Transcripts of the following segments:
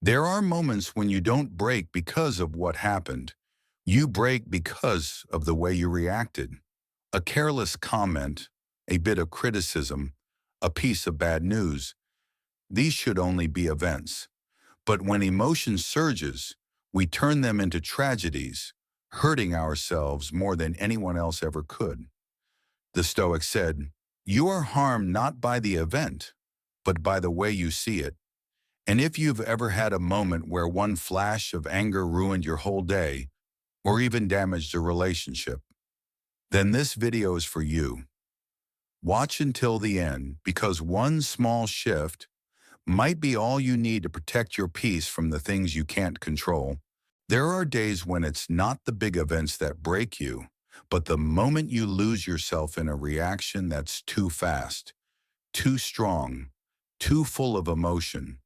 There are moments when you don't break because of what happened. You break because of the way you reacted. A careless comment, a bit of criticism, a piece of bad news. These should only be events. But when emotion surges, we turn them into tragedies, hurting ourselves more than anyone else ever could. The Stoics said, "You are harmed not by the event, but by the way you see it." And if you've ever had a moment where one flash of anger ruined your whole day, or even damaged a relationship, then this video is for you. Watch until the end, because one small shift might be all you need to protect your peace from the things you can't control. There are days when it's not the big events that break you, but the moment you lose yourself in a reaction that's too fast, too strong, too full of emotion.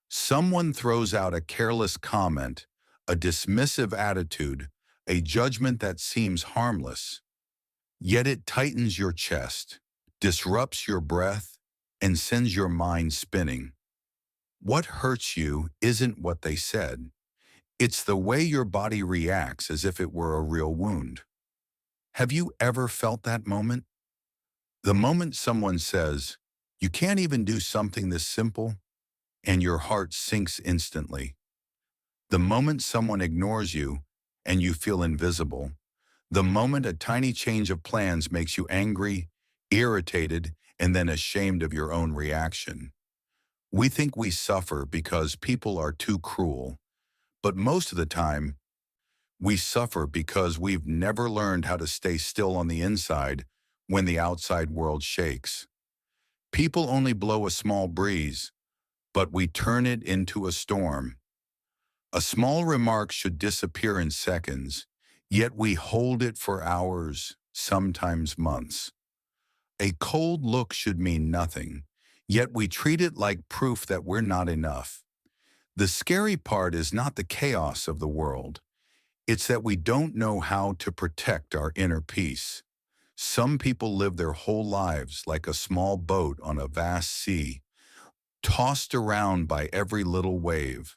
Someone throws out a careless comment, a dismissive attitude, a judgment that seems harmless. Yet it tightens your chest, disrupts your breath, and sends your mind spinning. What hurts you isn't what they said. It's the way your body reacts as if it were a real wound. Have you ever felt that moment? The moment someone says, "You can't even do something this simple," and your heart sinks instantly. The moment someone ignores you and you feel invisible. The moment a tiny change of plans makes you angry, irritated, and then ashamed of your own reaction. We think we suffer because people are too cruel, but most of the time, we suffer because we've never learned how to stay still on the inside when the outside world shakes. People only blow a small breeze, but we turn it into a storm. A small remark should disappear in seconds, yet we hold it for hours, sometimes months. A cold look should mean nothing, yet we treat it like proof that we're not enough. The scary part is not the chaos of the world. It's that we don't know how to protect our inner peace. Some people live their whole lives like a small boat on a vast sea, tossed around by every little wave.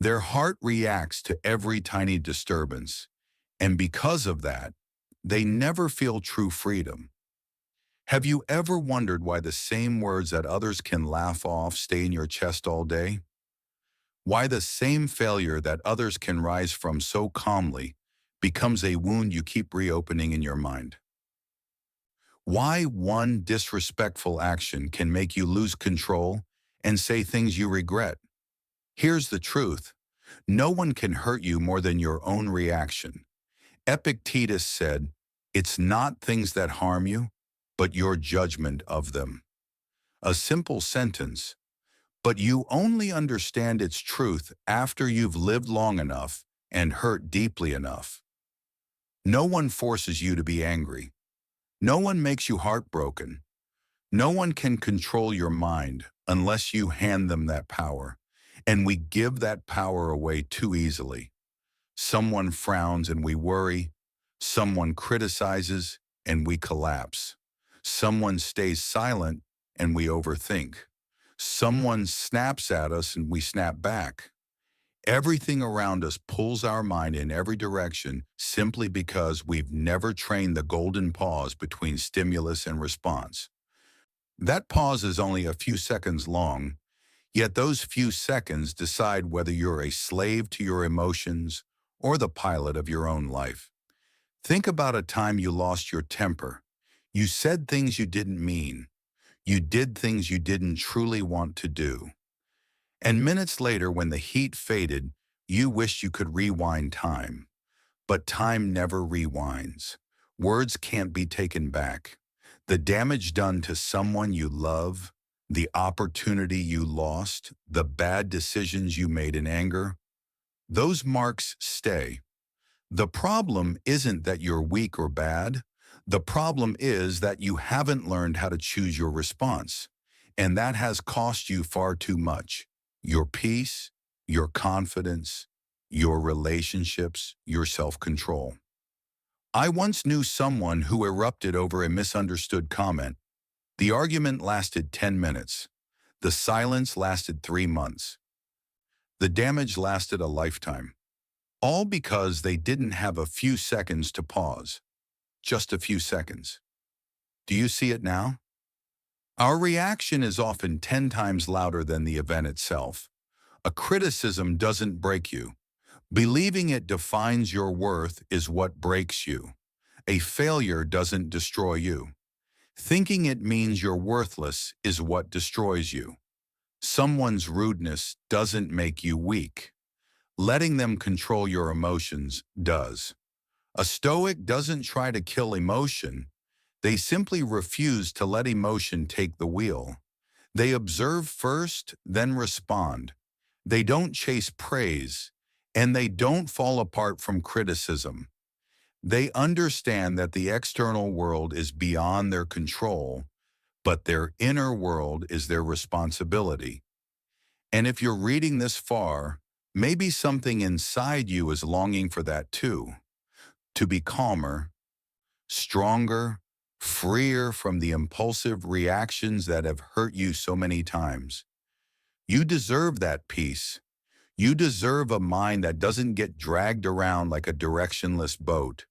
Their heart reacts to every tiny disturbance, and because of that, they never feel true freedom. Have you ever wondered why the same words that others can laugh off stay in your chest all day? Why the same failure that others can rise from so calmly becomes a wound you keep reopening in your mind? Why one disrespectful action can make you lose control and say things you regret? Here's the truth. No one can hurt you more than your own reaction. Epictetus said, "It's not things that harm you, but your judgment of them." A simple sentence, but you only understand its truth after you've lived long enough and hurt deeply enough. No one forces you to be angry. No one makes you heartbroken. No one can control your mind unless you hand them that power. And we give that power away too easily. Someone frowns and we worry. Someone criticizes and we collapse. Someone stays silent and we overthink. Someone snaps at us and we snap back. Everything around us pulls our mind in every direction simply because we've never trained the golden pause between stimulus and response. That pause is only a few seconds long, yet those few seconds decide whether you're a slave to your emotions or the pilot of your own life. Think about a time you lost your temper. You said things you didn't mean. You did things you didn't truly want to do. And minutes later, when the heat faded, you wished you could rewind time. But time never rewinds. Words can't be taken back. The damage done to someone you love, the opportunity you lost, the bad decisions you made in anger, those marks stay. The problem isn't that you're weak or bad. The problem is that you haven't learned how to choose your response. And that has cost you far too much. Your peace, your confidence, your relationships, your self-control. I once knew someone who erupted over a misunderstood comment. The argument lasted 10 minutes. The silence lasted 3 months. The damage lasted a lifetime. All because they didn't have a few seconds to pause. Just a few seconds. Do you see it now? Our reaction is often 10 times louder than the event itself. A criticism doesn't break you. Believing it defines your worth is what breaks you. A failure doesn't destroy you. Thinking it means you're worthless is what destroys you. Someone's rudeness doesn't make you weak. Letting them control your emotions does. A Stoic doesn't try to kill emotion. They simply refuse to let emotion take the wheel. They observe first, then respond. They don't chase praise, and they don't fall apart from criticism. They understand that the external world is beyond their control, but their inner world is their responsibility. And if you're reading this far, maybe something inside you is longing for that too. To be calmer, stronger, freer from the impulsive reactions that have hurt you so many times. You deserve that peace. You deserve a mind that doesn't get dragged around like a directionless boat.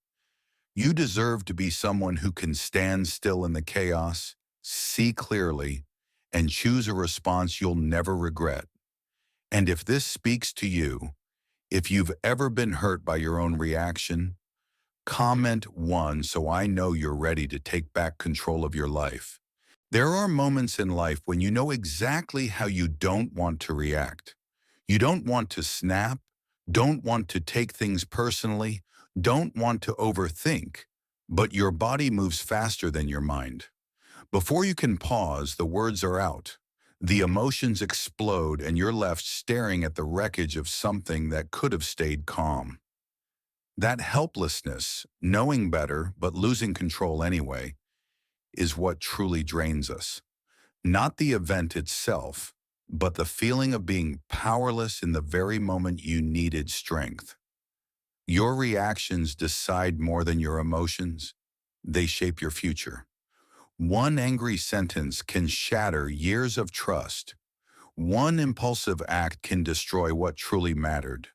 You deserve to be someone who can stand still in the chaos, see clearly, and choose a response you'll never regret. And if this speaks to you, if you've ever been hurt by your own reaction, comment 1 so I know you're ready to take back control of your life. There are moments in life when you know exactly how you don't want to react. You don't want to snap, don't want to take things personally, don't want to overthink, but your body moves faster than your mind. Before you can pause, the words are out. The emotions explode and you're left staring at the wreckage of something that could have stayed calm. That helplessness, knowing better but losing control anyway, is what truly drains us. Not the event itself, but the feeling of being powerless in the very moment you needed strength. Your reactions decide more than your emotions. They shape your future. One angry sentence can shatter years of trust. One impulsive act can destroy what truly mattered.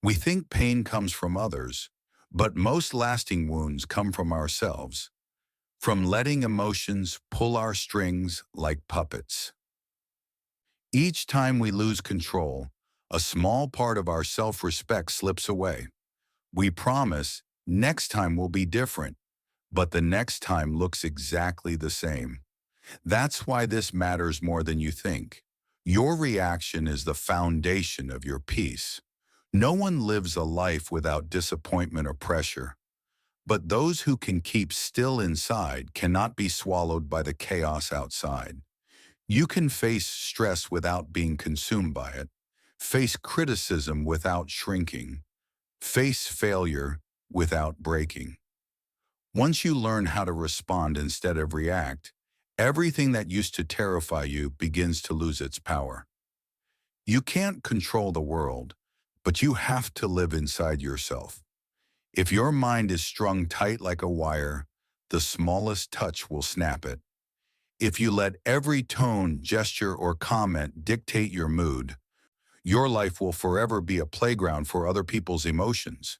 We think pain comes from others, but most lasting wounds come from ourselves, from letting emotions pull our strings like puppets. Each time we lose control, a small part of our self-respect slips away. We promise next time will be different, but the next time looks exactly the same. That's why this matters more than you think. Your reaction is the foundation of your peace. No one lives a life without disappointment or pressure, but those who can keep still inside cannot be swallowed by the chaos outside. You can face stress without being consumed by it, face criticism without shrinking, face failure without breaking. Once you learn how to respond instead of react, everything that used to terrify you begins to lose its power. You can't control the world, but you have to live inside yourself. If your mind is strung tight like a wire, the smallest touch will snap it. If you let every tone, gesture, or comment dictate your mood, your life will forever be a playground for other people's emotions.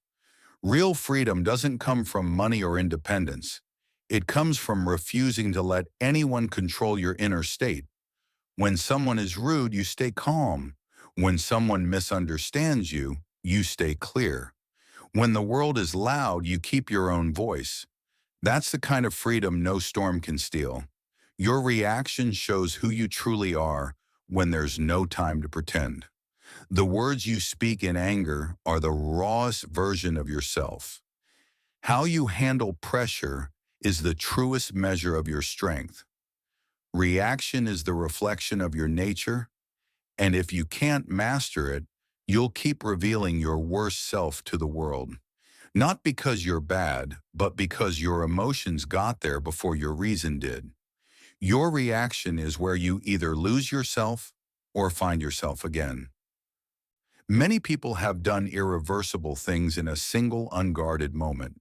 Real freedom doesn't come from money or independence. It comes from refusing to let anyone control your inner state. When someone is rude, you stay calm. When someone misunderstands you, you stay clear. When the world is loud, you keep your own voice. That's the kind of freedom no storm can steal. Your reaction shows who you truly are when there's no time to pretend. The words you speak in anger are the rawest version of yourself. How you handle pressure is the truest measure of your strength. Reaction is the reflection of your nature, and if you can't master it, you'll keep revealing your worst self to the world. Not because you're bad, but because your emotions got there before your reason did. Your reaction is where you either lose yourself or find yourself again. Many people have done irreversible things in a single unguarded moment,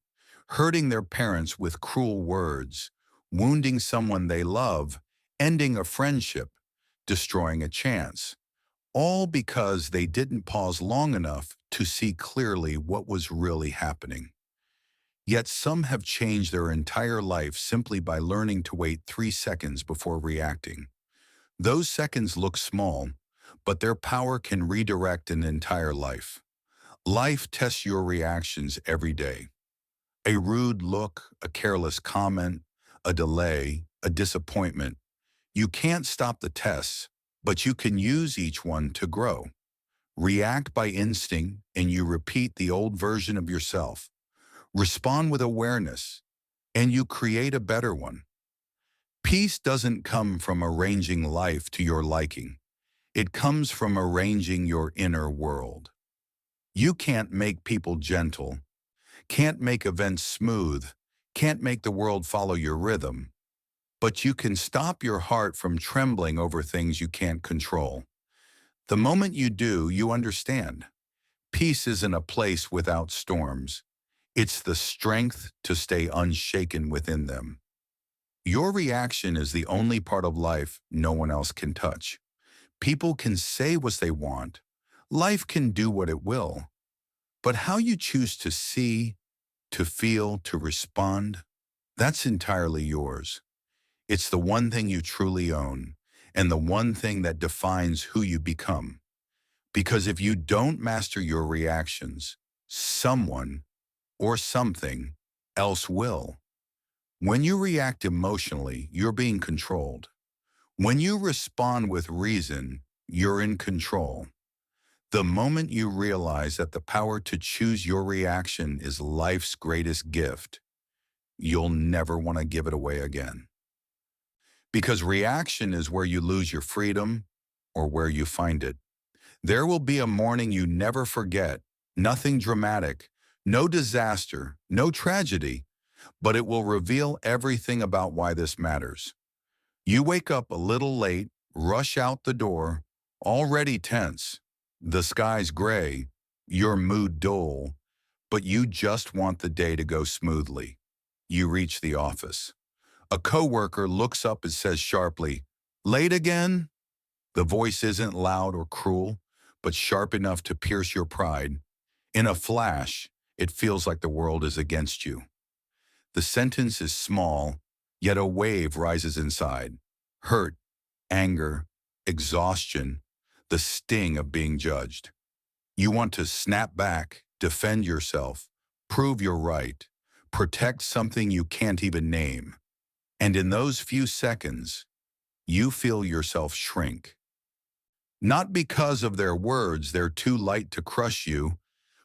hurting their parents with cruel words, wounding someone they love, ending a friendship, destroying a chance, all because they didn't pause long enough to see clearly what was really happening. Yet some have changed their entire life simply by learning to wait 3 seconds before reacting. Those seconds look small, but their power can redirect an entire life. Life tests your reactions every day. A rude look, a careless comment, a delay, a disappointment. You can't stop the tests, but you can use each one to grow. React by instinct, and you repeat the old version of yourself. Respond with awareness, and you create a better one. Peace doesn't come from arranging life to your liking. It comes from arranging your inner world. You can't make people gentle, can't make events smooth, can't make the world follow your rhythm, but you can stop your heart from trembling over things you can't control. The moment you do, you understand. Peace isn't a place without storms. It's the strength to stay unshaken within them. Your reaction is the only part of life no one else can touch. People can say what they want. Life can do what it will. But how you choose to see, to feel, to respond, that's entirely yours. It's the one thing you truly own, and the one thing that defines who you become. Because if you don't master your reactions, someone or something else will. When you react emotionally, you're being controlled. When you respond with reason, you're in control. The moment you realize that the power to choose your reaction is life's greatest gift, you'll never want to give it away again. Because reaction is where you lose your freedom or where you find it. There will be a morning you never forget, nothing dramatic, no disaster, no tragedy, but it will reveal everything about why this matters. You wake up a little late, rush out the door, already tense. The sky's gray, your mood dull, but you just want the day to go smoothly. You reach the office. A coworker looks up and says sharply, "Late again?" The voice isn't loud or cruel, but sharp enough to pierce your pride. In a flash, it feels like the world is against you. The sentence is small, yet a wave rises inside. Hurt, anger, exhaustion, the sting of being judged. You want to snap back, defend yourself, prove you're right, protect something you can't even name. And in those few seconds, you feel yourself shrink. Not because of their words, they're too light to crush you,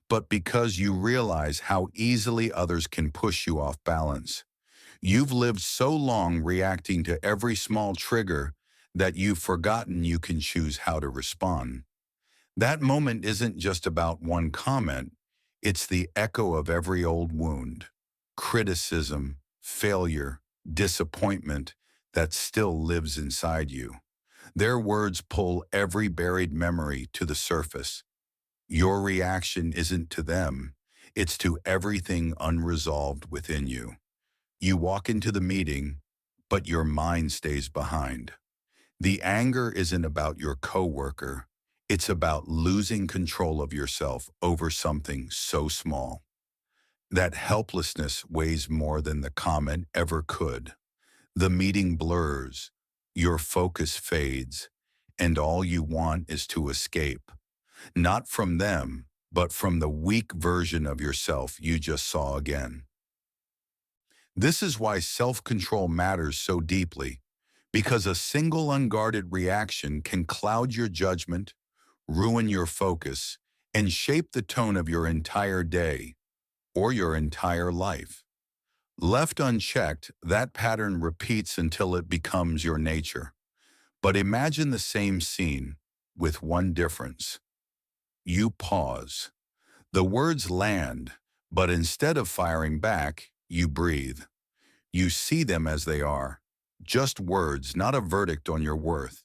but because you realize how easily others can push you off balance. You've lived so long reacting to every small trigger that you've forgotten you can choose how to respond. That moment isn't just about one comment, it's the echo of every old wound, criticism, failure, disappointment that still lives inside you. Their words pull every buried memory to the surface. Your reaction isn't to them, it's to everything unresolved within you. You walk into the meeting, but your mind stays behind. The anger isn't about your coworker, it's about losing control of yourself over something so small. That helplessness weighs more than the comment ever could. The meeting blurs, your focus fades, and all you want is to escape. Not from them, but from the weak version of yourself you just saw again. This is why self-control matters so deeply, because a single unguarded reaction can cloud your judgment, ruin your focus, and shape the tone of your entire day or your entire life. Left unchecked, that pattern repeats until it becomes your nature. But imagine the same scene, with one difference. You pause. The words land, but instead of firing back, you breathe. You see them as they are. Just words, not a verdict on your worth.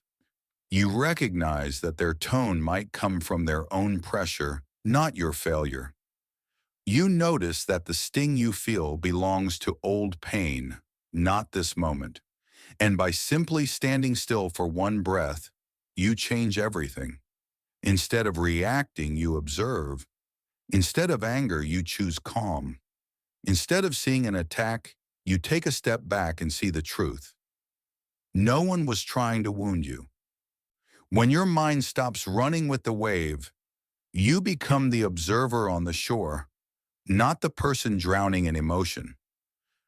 You recognize that their tone might come from their own pressure, not your failure. You notice that the sting you feel belongs to old pain, not this moment. And by simply standing still for one breath, you change everything. Instead of reacting, you observe. Instead of anger, you choose calm. Instead of seeing an attack, you take a step back and see the truth. No one was trying to wound you. When your mind stops running with the wave, you become the observer on the shore, not the person drowning in emotion.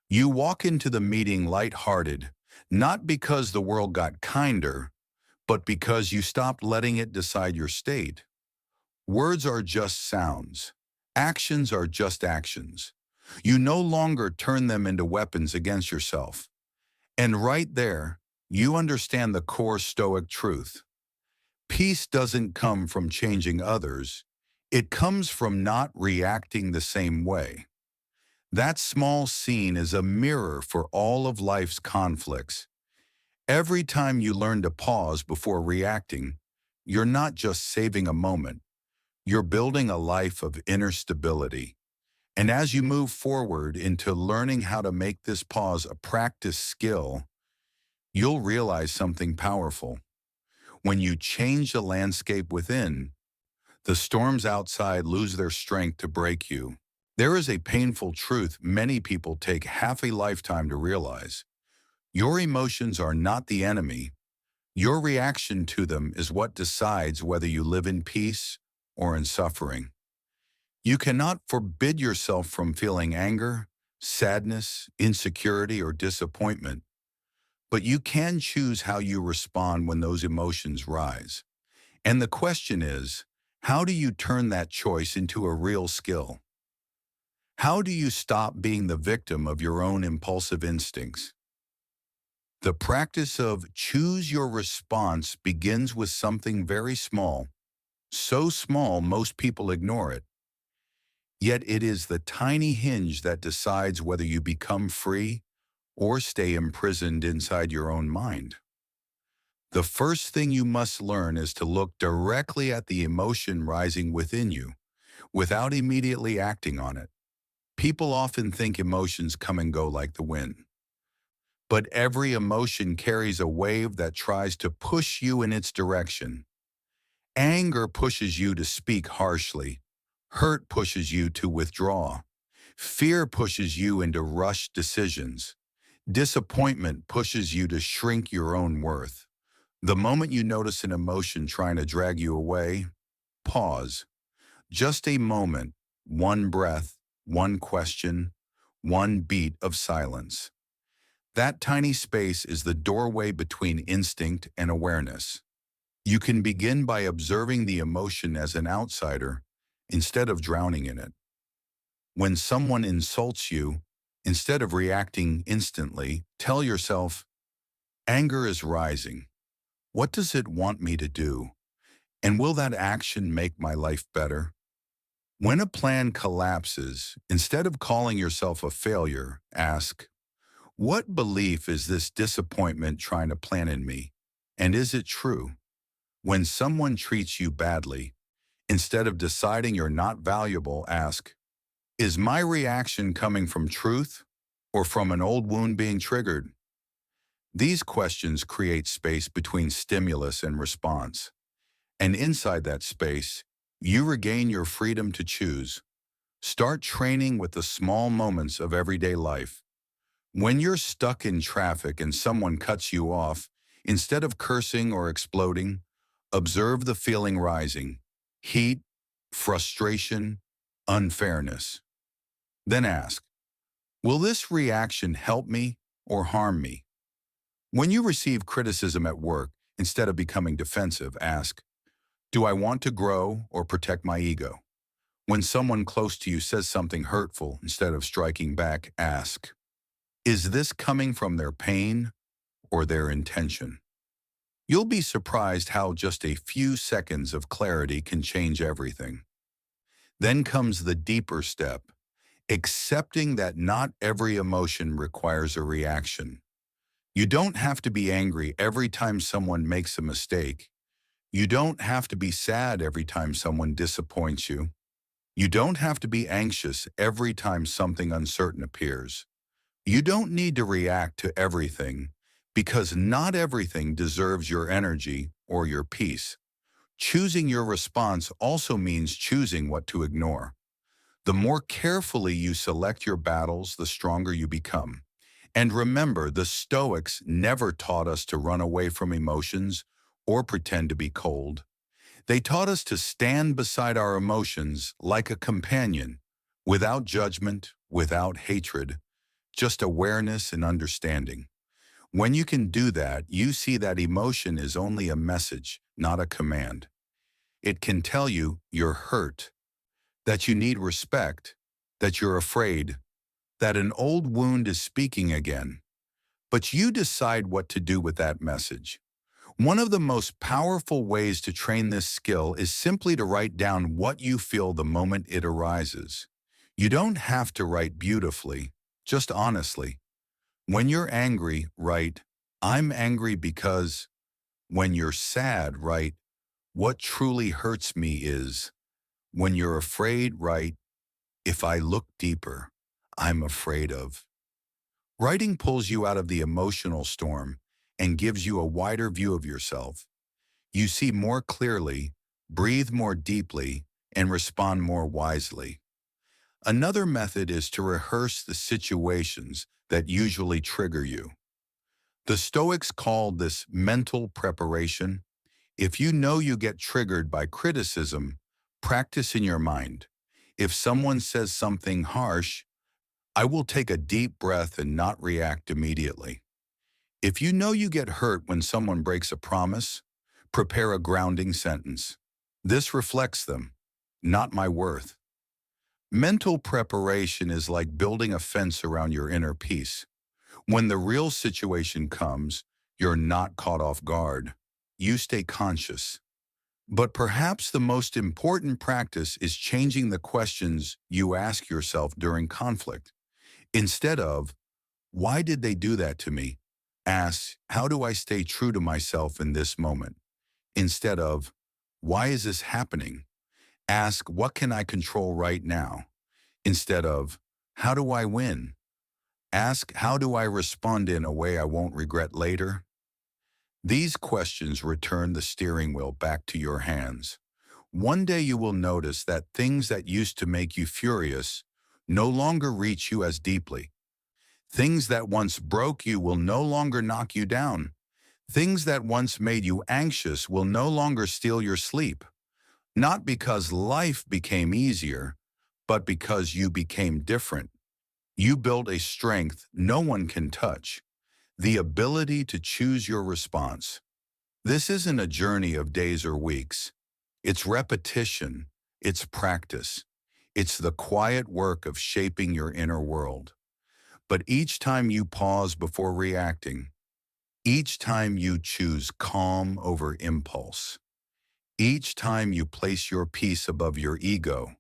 You walk into the meeting light-hearted, not because the world got kinder, but because you stopped letting it decide your state. Words are just sounds. Actions are just actions. You no longer turn them into weapons against yourself. And right there, you understand the core Stoic truth. Peace doesn't come from changing others. It comes from not reacting the same way. That small scene is a mirror for all of life's conflicts. Every time you learn to pause before reacting, you're not just saving a moment. You're building a life of inner stability. And as you move forward into learning how to make this pause a practice skill, you'll realize something powerful. When you change the landscape within, the storms outside lose their strength to break you. There is a painful truth many people take half a lifetime to realize. Your emotions are not the enemy. Your reaction to them is what decides whether you live in peace or in suffering. You cannot forbid yourself from feeling anger, sadness, insecurity, or disappointment, but you can choose how you respond when those emotions rise. And the question is, how do you turn that choice into a real skill? How do you stop being the victim of your own impulsive instincts? The practice of choose your response begins with something very small, so small most people ignore it. Yet it is the tiny hinge that decides whether you become free or stay imprisoned inside your own mind. The first thing you must learn is to look directly at the emotion rising within you, without immediately acting on it. People often think emotions come and go like the wind. But every emotion carries a wave that tries to push you in its direction. Anger pushes you to speak harshly. Hurt pushes you to withdraw. Fear pushes you into rushed decisions. Disappointment pushes you to shrink your own worth. The moment you notice an emotion trying to drag you away, pause. Just a moment, one breath, one question, one beat of silence. That tiny space is the doorway between instinct and awareness. You can begin by observing the emotion as an outsider instead of drowning in it. When someone insults you, instead of reacting instantly, tell yourself, anger is rising. What does it want me to do? And will that action make my life better? When a plan collapses, instead of calling yourself a failure, ask, what belief is this disappointment trying to plant in me? And is it true? When someone treats you badly, instead of deciding you're not valuable, ask, is my reaction coming from truth or from an old wound being triggered? These questions create space between stimulus and response. And inside that space, you regain your freedom to choose. Start training with the small moments of everyday life. When you're stuck in traffic and someone cuts you off, instead of cursing or exploding, observe the feeling rising: heat, frustration, unfairness. Then ask, will this reaction help me or harm me? When you receive criticism at work, instead of becoming defensive, ask, do I want to grow or protect my ego? When someone close to you says something hurtful, instead of striking back, ask, is this coming from their pain or their intention? You'll be surprised how just a few seconds of clarity can change everything. Then comes the deeper step, accepting that not every emotion requires a reaction. You don't have to be angry every time someone makes a mistake. You don't have to be sad every time someone disappoints you. You don't have to be anxious every time something uncertain appears. You don't need to react to everything, because not everything deserves your energy or your peace. Choosing your response also means choosing what to ignore. The more carefully you select your battles, the stronger you become. And remember, the Stoics never taught us to run away from emotions or pretend to be cold. They taught us to stand beside our emotions like a companion, without judgment, without hatred, just awareness and understanding. When you can do that, you see that emotion is only a message, not a command. It can tell you you're hurt, that you need respect, that you're afraid, that an old wound is speaking again. But you decide what to do with that message. One of the most powerful ways to train this skill is simply to write down what you feel the moment it arises. You don't have to write beautifully, just honestly. When you're angry, write, "I'm angry because." When you're sad, write, "What truly hurts me is." When you're afraid, write, "If I look deeper, I'm afraid of." Writing pulls you out of the emotional storm and gives you a wider view of yourself. You see more clearly, breathe more deeply, and respond more wisely. Another method is to rehearse the situations that usually trigger you. The Stoics called this mental preparation. If you know you get triggered by criticism, practice in your mind. If someone says something harsh, I will take a deep breath and not react immediately. If you know you get hurt when someone breaks a promise, prepare a grounding sentence. This reflects them, not my worth. Mental preparation is like building a fence around your inner peace. When the real situation comes, you're not caught off guard. You stay conscious. But perhaps the most important practice is changing the questions you ask yourself during conflict. Instead of, "Why did they do that to me?" ask, "How do I stay true to myself in this moment?" Instead of, "Why is this happening?" ask, "What can I control right now?" Instead of, "How do I win?" ask, "How do I respond in a way I won't regret later?" These questions return the steering wheel back to your hands. One day you will notice that things that used to make you furious no longer reach you as deeply. Things that once broke you will no longer knock you down. Things that once made you anxious will no longer steal your sleep. Not because life became easier, but because you became different. You built a strength no one can touch, the ability to choose your response. This isn't a journey of days or weeks. It's repetition, it's practice. It's the quiet work of shaping your inner world. But each time you pause before reacting, each time you choose calm over impulse, each time you place your peace above your ego,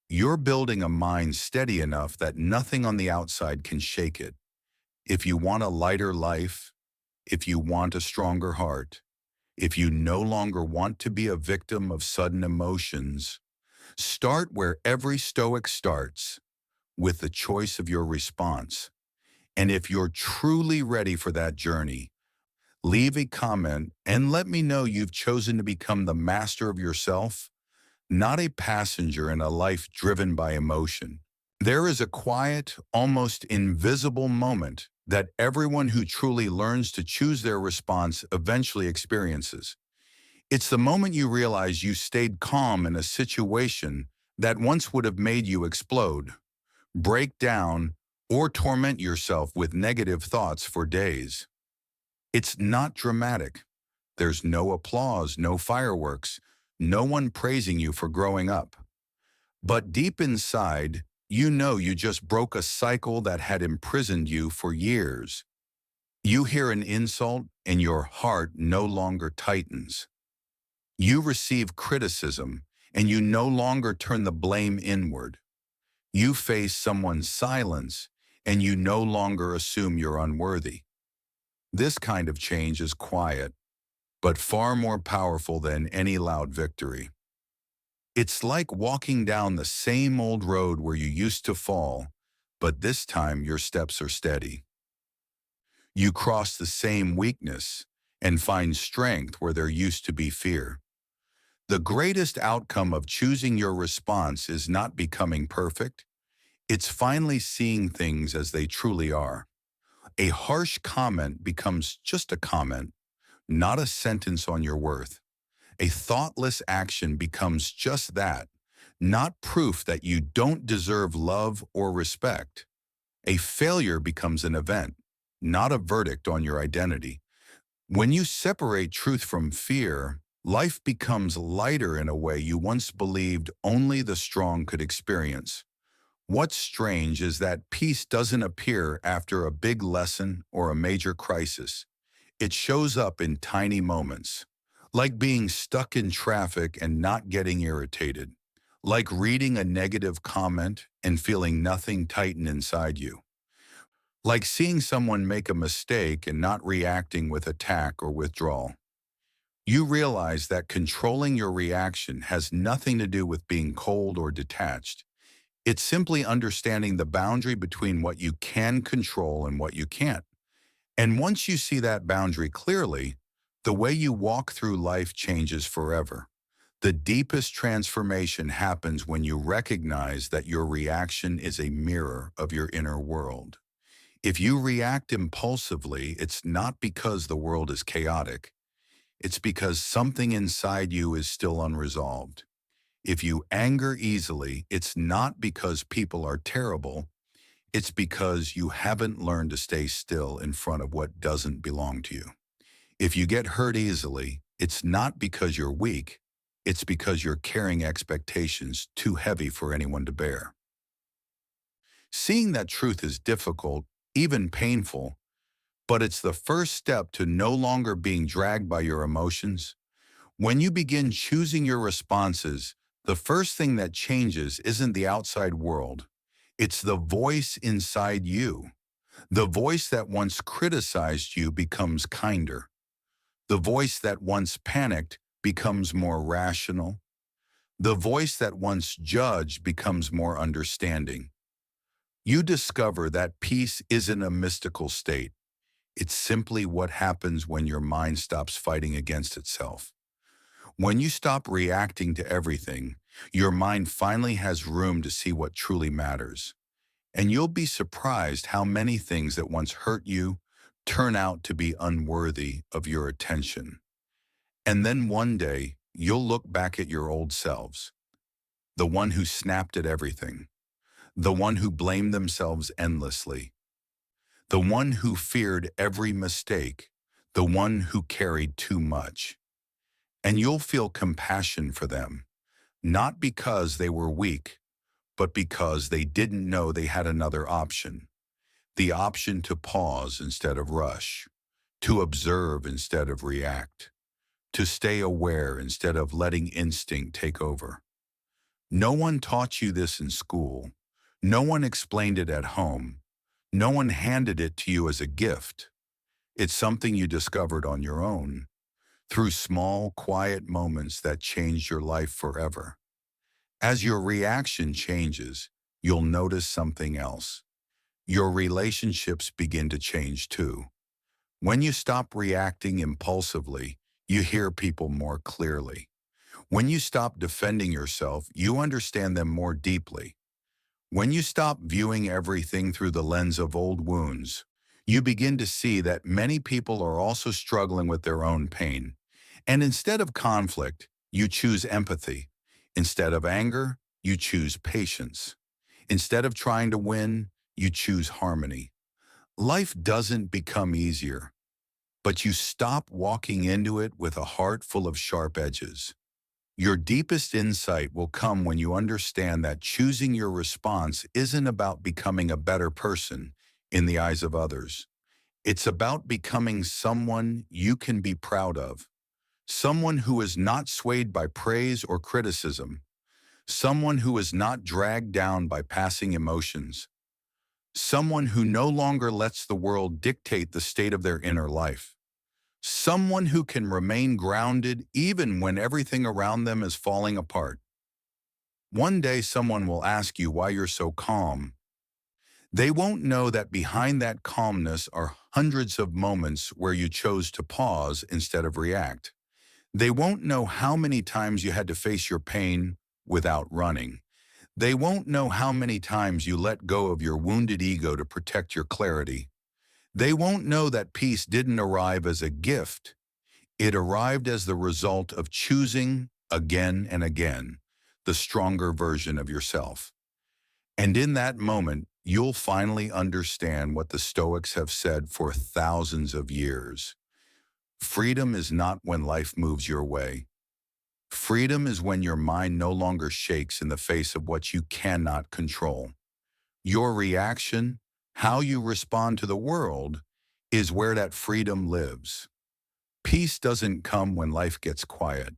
you're building a mind steady enough that nothing on the outside can shake it. If you want a lighter life, if you want a stronger heart, if you no longer want to be a victim of sudden emotions, start where every Stoic starts, with the choice of your response. And if you're truly ready for that journey, leave a comment and let me know you've chosen to become the master of yourself, not a passenger in a life driven by emotion. There is a quiet, almost invisible moment that everyone who truly learns to choose their response eventually experiences. It's the moment you realize you stayed calm in a situation that once would have made you explode, break down, or torment yourself with negative thoughts for days. It's not dramatic. There's no applause, no fireworks, no one praising you for growing up. But deep inside, you know you just broke a cycle that had imprisoned you for years. You hear an insult and your heart no longer tightens. You receive criticism and you no longer turn the blame inward. You face someone's silence and you no longer assume you're unworthy. This kind of change is quiet, but far more powerful than any loud victory. It's like walking down the same old road where you used to fall, but this time your steps are steady. You cross the same weakness and find strength where there used to be fear. The greatest outcome of choosing your response is not becoming perfect. It's finally seeing things as they truly are. A harsh comment becomes just a comment, not a sentence on your worth. A thoughtless action becomes just that, not proof that you don't deserve love or respect. A failure becomes an event, not a verdict on your identity. When you separate truth from fear, life becomes lighter in a way you once believed only the strong could experience. What's strange is that peace doesn't appear after a big lesson or a major crisis. It shows up in tiny moments, like being stuck in traffic and not getting irritated, like reading a negative comment and feeling nothing tighten inside you, like seeing someone make a mistake and not reacting with attack or withdrawal. You realize that controlling your reaction has nothing to do with being cold or detached. It's simply understanding the boundary between what you can control and what you can't. And once you see that boundary clearly, the way you walk through life changes forever. The deepest transformation happens when you recognize that your reaction is a mirror of your inner world. If you react impulsively, it's not because the world is chaotic. It's because something inside you is still unresolved. If you anger easily, it's not because people are terrible. It's because you haven't learned to stay still in front of what doesn't belong to you. If you get hurt easily, it's not because you're weak. It's because you're carrying expectations too heavy for anyone to bear. Seeing that truth is difficult, even painful, but it's the first step to no longer being dragged by your emotions. When you begin choosing your responses, the first thing that changes isn't the outside world. It's the voice inside you. The voice that once criticized you becomes kinder. The voice that once panicked becomes more rational. The voice that once judged becomes more understanding. You discover that peace isn't a mystical state. It's simply what happens when your mind stops fighting against itself. When you stop reacting to everything, your mind finally has room to see what truly matters. And you'll be surprised how many things that once hurt you turn out to be unworthy of your attention. And then one day, you'll look back at your old selves, the one who snapped at everything, the one who blamed themselves endlessly, the one who feared every mistake, the one who carried too much. And you'll feel compassion for them, not because they were weak, but because they didn't know they had another option. The option to pause instead of rush, to observe instead of react, to stay aware instead of letting instinct take over. No one taught you this in school. No one explained it at home. No one handed it to you as a gift. It's something you discovered on your own, through small, quiet moments that changed your life forever. As your reaction changes, you'll notice something else. Your relationships begin to change too. When you stop reacting impulsively, you hear people more clearly. When you stop defending yourself, you understand them more deeply. When you stop viewing everything through the lens of old wounds, you begin to see that many people are also struggling with their own pain. And instead of conflict, you choose empathy. Instead of anger, you choose patience. Instead of trying to win, you choose harmony. Life doesn't become easier, but you stop walking into it with a heart full of sharp edges. Your deepest insight will come when you understand that choosing your response isn't about becoming a better person in the eyes of others. It's about becoming someone you can be proud of, someone who is not swayed by praise or criticism, someone who is not dragged down by passing emotions, someone who no longer lets the world dictate the state of their inner life, someone who can remain grounded even when everything around them is falling apart. One day someone will ask you why you're so calm. They won't know that behind that calmness are hundreds of moments where you chose to pause instead of react. They won't know how many times you had to face your pain without running. They won't know how many times you let go of your wounded ego to protect your clarity. They won't know that peace didn't arrive as a gift. It arrived as the result of choosing again and again the stronger version of yourself. And in that moment, you'll finally understand what the Stoics have said for thousands of years. Freedom is not when life moves your way. Freedom is when your mind no longer shakes in the face of what you cannot control. Your reaction, how you respond to the world, is where that freedom lives. Peace doesn't come when life gets quiet.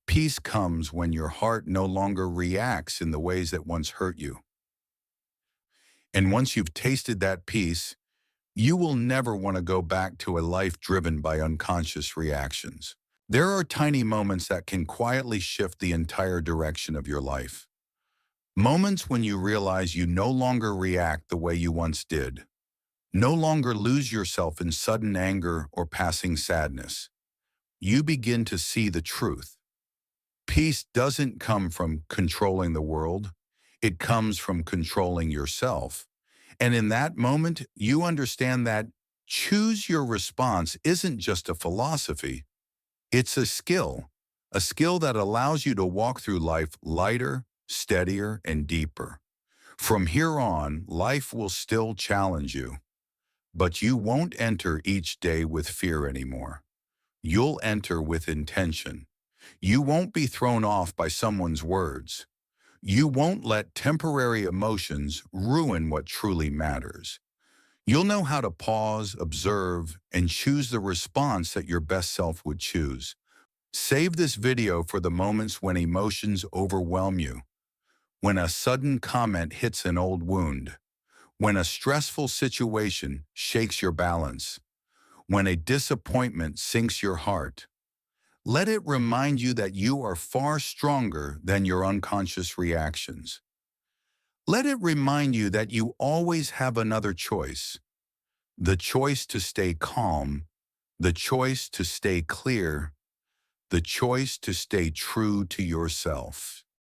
Peace comes when your heart no longer reacts in the ways that once hurt you. And once you've tasted that peace, you will never want to go back to a life driven by unconscious reactions. There are tiny moments that can quietly shift the entire direction of your life. Moments when you realize you no longer react the way you once did. No longer lose yourself in sudden anger or passing sadness. You begin to see the truth. Peace doesn't come from controlling the world. It comes from controlling yourself. And in that moment, you understand that choose your response isn't just a philosophy. It's a skill that allows you to walk through life lighter, steadier, and deeper. From here on, life will still challenge you, but you won't enter each day with fear anymore. You'll enter with intention. You won't be thrown off by someone's words. You won't let temporary emotions ruin what truly matters. You'll know how to pause, observe, and choose the response that your best self would choose. Save this video for the moments when emotions overwhelm you, when a sudden comment hits an old wound, when a stressful situation shakes your balance, when a disappointment sinks your heart. Let it remind you that you are far stronger than your unconscious reactions. Let it remind you that you always have another choice. The choice to stay calm, the choice to stay clear, the choice to stay true to yourself.